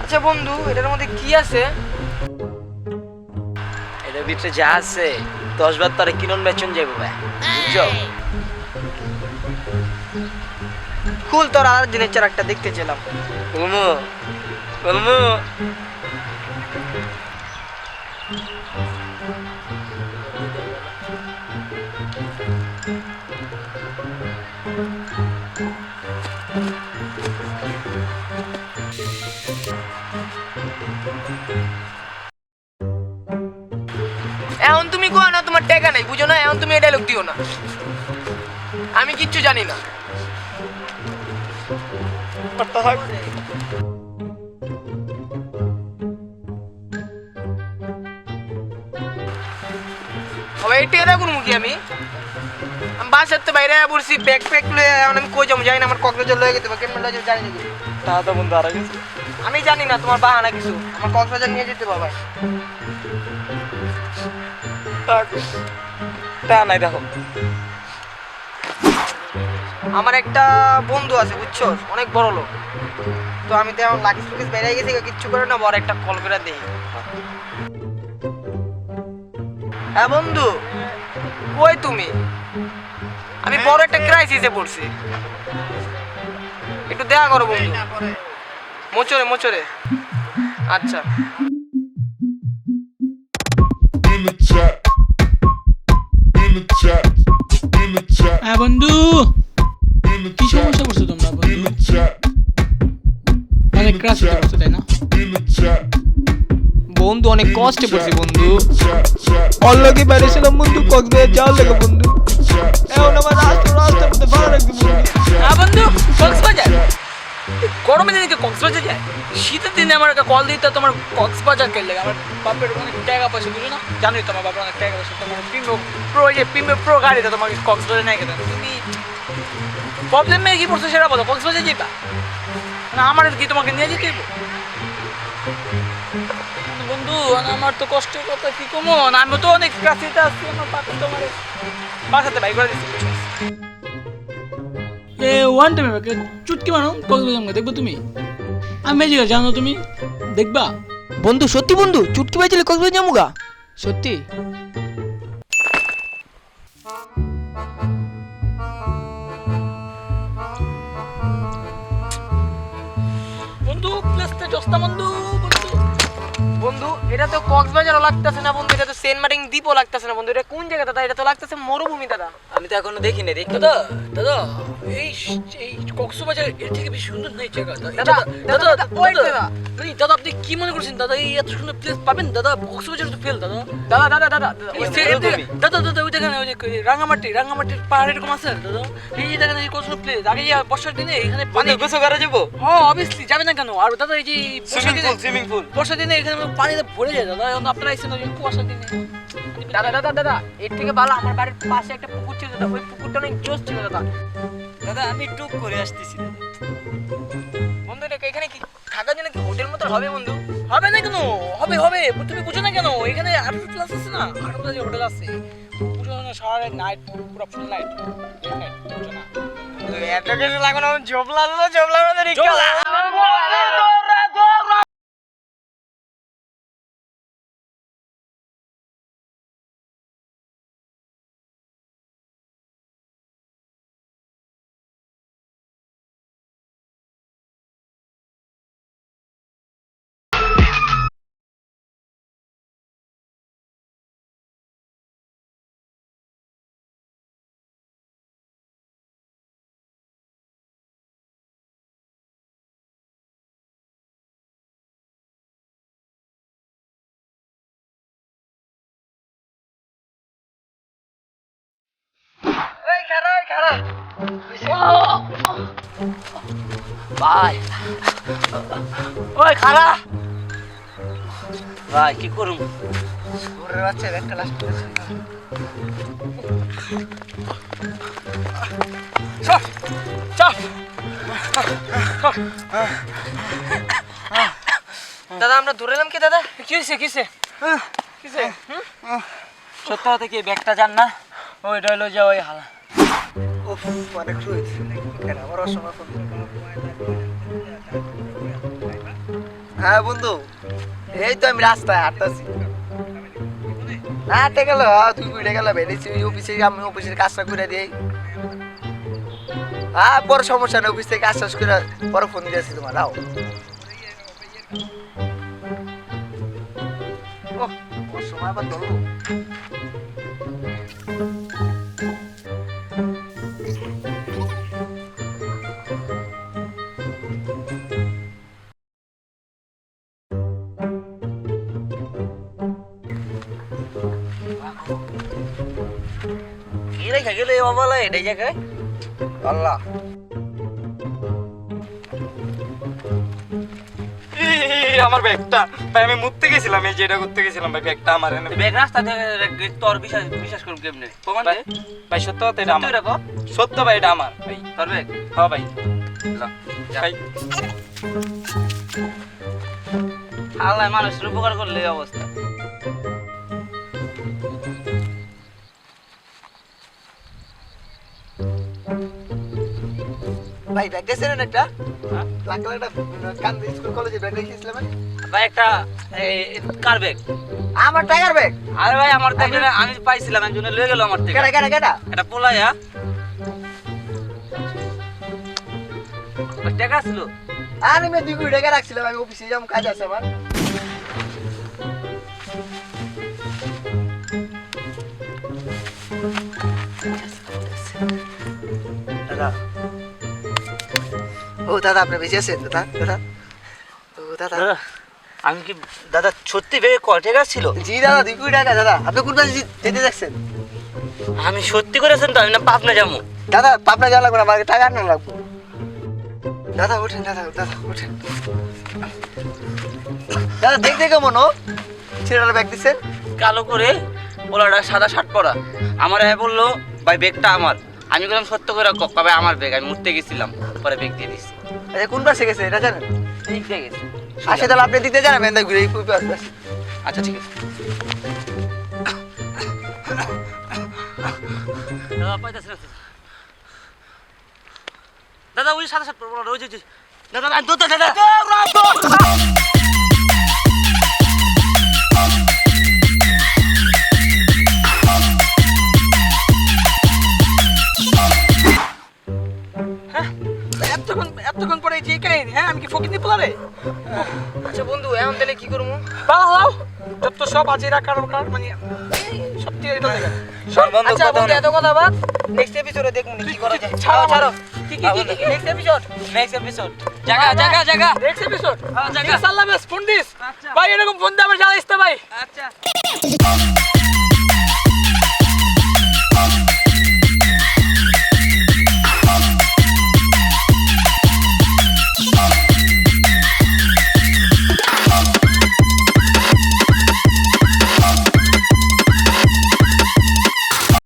আচ্ছা বন্ধু, এটার মধ্যে কি আছে? এটার ভিতরে যা আছে 10 বার তোরে কিনন বেচন যাবো ভাই, বুঝছো? খুল, তোর আর দিনের চারাকটা দেখতে ছিলাম। উমু উমু এখন তুমি কো না তোমার টাকা নাই, বুঝো না? এখন তুমি এই ডায়লগ দিও না, আমি কিচ্ছু জানি না। এই টেরা কোন মুখি আমি বাসার তো বাইরে পড়ছি, ব্যাগ প্যাক লয়ে এখন আমি কই যাবো জানি না। আমার কক্সবাজার লয়ে যেতে হবে, কেমন লয়ে যাবো জানি না। তা তো বন্ধু আর গেছে। আমি জানি না, তোমার বাহানা কিছু। আমার কক্সবাজার নিয়ে যেতে হবে। তা নাই দেখো, আমার একটা বন্ধু আছে বুঝছো, অনেক বড় লোক। তো আমি তো এখন লাগেজ ফুকেজ বেরিয়ে গেছি, কিচ্ছু করে না, বড় একটা কল করে দিই। হ্যাঁ বন্ধু, কই তুমি? আমি বড় একটা ক্রাইসিসে পড়ছি, একটু দেখা করো বন্ধু। মোচরে মোচরে। আচ্ছা in the chat, in the chat, in the chat, হ্যাঁ বন্ধু, in the কি chat, সমস্যা করছো তোমরা in বন্ধু? the chat, অনেক ক্রাশ করছো তাই না? in the chat, বন্ধু, অনেক কষ্টে পড়ছি বন্ধু। chat, chat, অলরেডি বেরিয়েছিলাম বন্ধু কক্সবাজার যাওয়ার লাগে বন্ধু। chat, এখন আমার রাস্তার মধ্যে ভালো লাগছে বন্ধু। হ্যাঁ বন্ধু, কক্সবাজার গরমে দিনে কক্সবাজার যায়, শীতের দিনে আমার কল দিতে তোমার কক্সবাজার কে লাগে। আমার বাপের অনেক টাকা পয়সা, বুঝো না? জানোই তো আমার বাপের অনেক টাকা পয়সা। তোমার প্রিমিয়াম প্রো গাড়িতে তোমাকে কক্সবাজার নিয়ে গেলাম। তুমি প্রবলেম মেয়ে কি পড়ছো সেটা বলো, কক্সবাজার যেটা না আমার কি তোমাকে নিয়ে যেতে হইব? বন্ধু আমার তো কষ্টের কথা কি কমো না, আমি তো অনেক কাছে আসছি। আমার বাপে তোমার বাসাতে বাইক করে দিচ্ছি। এ ওয়ান টাইম চুটকি মারো কক্সবাজার দেখবো তুমি? আমি মেজিকা জানো তুমি দেখবা? বন্ধু সত্যি বন্ধু, চুটকি বাজলে কক্সবাজার যামুগা সত্যি? বন্ধু প্লেসটা জস্তা বন্ধু। বন্ধু এটা তো কক্সবাজারও লাগতেছে না বন্ধু, এটা তো সেন্ট মার্টিন দ্বীপও লাগতেছে না বন্ধু। এটা কোন জায়গা দাদা? এটা তো লাগতেছে মরুভূমি দাদা। আমি তো এখনো দেখিনি, দেখি দাদা দাদা এই এই কক্সবাজার এর থেকে বেশি সুন্দর নেই জায়গা। দাদা, দাদা, দাদা, wait দাদা। দাদা আপনি কি মনে করছেন দাদা? এই এত সুন্দর প্লেস পাবেন দাদা? কক্সবাজার তো ফেল দাদা। দাদা দাদা দাদা দাদা, এই দাদা দাদা ওই দেখেন, ওই যে রাঙামাটির পাহাড় এরকম আছে দাদা। এই যে দেখেন এই কত সুন্দর প্লেস। আগে বর্ষার দিনে এখানে পানি গোসল করা যাবো? হ্যাঁ অবভিয়াসলি, যাবে না কেন? আর দাদা এই যে সুইমিং পুল বর্ষার দিনে এখানে পানিতে ভরে যায় দাদা। এখন আপনারা এসেছেন ওই কুয়াশার দিনে। দাদা দাদা দাদা, এর থেকে ভালো আমার বাড়ির পাশে একটা পুকুর ছিল দাদা, ওই পুকুরটা অনেক জোস ছিল দাদা। দাদা আমি টুক করে আসতেছি। বন্ধু এটা এখানে কি থাকার জন্য কি হোটেল মতো হবে বন্ধু? হবে না কেন? হবে হবে, তুমি বুঝো না কেন? এখানে 8 প্লাস আছে না, 8 প্লাস হোটেল আছে। বুঝো না, সারা নাইট পুরো ফুল নাইট বুঝো না? এত কিছু লাগানো জবলা আমাদের ভাই ওই খালা ভাই কি করুম? ঘুরে যাচ্ছে একটা লাস্ট করেছে। চল চল। দাদা আমরা ধরে এলাম কি দাদা? কি হয়েছে কিসে কিসে? সত্য কথা কি ব্যাগটা জান না? ওইটা হলো যে ওই হালা। উফ অনেক রয়েছে, আমার অসময় ফোন করে হ্যাঁ বন্ধু, এই তো আমি রাস্তায় হাঁটতেছি। না হাঁটতে গেল, তুই উঠে গেল বেরিয়েছি অফিসে, আমি অফিসের কাজটা করে দিই। হ্যাঁ বড় সমস্যা নেই, অফিস থেকে কাজ শেষ করে পরে ফোন দিয়েছি তোমার। আও ওর সময় আবার ধরবো। কি রেখে গেলে বাবা এটাই জায়গায় আল্লাহ আমার ব্যাগটা ভাই, আমি মুততে গেছিলাম, এই যেটা করতে গেছিলাম ভাই, ব্যাগটা আমার এনে। ব্যাগ রাস্তা থেকে তোর বিশ্বাস করুন কেমনে প্রমাণ দে ভাই সত্য কথা, এটা আমার। তুই রাখো সত্য ভাই, এটা আমার ভাই। তোর ব্যাগ হ্যাঁ ভাই। ভাই আল্লাহ মানুষের উপকার করলে এই অবস্থা। ভাই ব্যাগ দিয়েছেন একটা লাখ লাখ কান স্কুল কলেজে ব্যাগ রেখেছিলাম। ভাই একটা কার ব্যাগ? আমার টাকার ব্যাগ। আরে ভাই আমার থেকে আমি পাইছিলাম, একজনে লয়ে গেল আমার থেকে। কেডা কেডা কেডা? এটা পোলাইয়া টাকা ছিল। আরে আমি 2 কোটি টাকা রাখছিলাম, আমি অফিসে যাবো, কাজ আছে আমার। দাদা, ও দাদা আপনি বেঁচে আছেন? দাদা দাদা, ও দাদা। আমি কি দাদা সত্যি ব্যাগে ক টাকা ছিল? জি দাদা 2 কোটি টাকা। দাদা আপনি কোন পাশে যেতে দেখছেন? আমি সত্যি করেছেন তো, আমি না পাবনা যাবো। দাদা পাবনা যাওয়া লাগবে না, আমাকে টাকা আনানো লাগবে। দাদা ওঠেন, দাদা দাদা ওঠেন। দাদা দেখতে কেমন ও ছেলেটার ব্যাগ দিচ্ছেন? কালো করে পোলাটা সাদা শার্ট পরা আমার বললো ভাই ব্যাগটা আমার। আমি বললাম সত্য করে কবে আমার ব্যাগ, আমি উঠতে গেছিলাম, পরে ব্যাগ দিয়ে দিচ্ছি। আচ্ছা কোন পাশে গেছে এটা জানেন? ঠিক দিয়ে গেছে। আসে তাহলে আপনি দিতে জানাবেন, তাই ঘুরে পুরো আসবে। আচ্ছা ঠিক আছে। দাদা পাইতেছি না। দাদা ওই সাদা শার্ট পরা ওই যে দাদা দাদা এতক্ষণ পরে যে কাহিনী, হ্যাঁ আমি কি ফকির পোলারে? আচ্ছা বন্ধু এখন তাহলে কি করবো? বাংলাও যত সব আজিরা কারণ মানে সত্যি এটা দেখা আচ্ছা বন্ধু এত কথা বাদ, নেক্সট এপিসোডে দেখবো কি করা যায়। ছাড়ো ছাড়ো কি কি কি নেক্সট এপিসোড। নেক্সট এপিসোড জায়গা জায়গা জায়গা নেক্সট এপিসোড জায়গা সাল্লাম ফোন দিস ভাই, এরকম ফোন দিয়ে আমার জ্বালাইস তো ভাই। আচ্ছা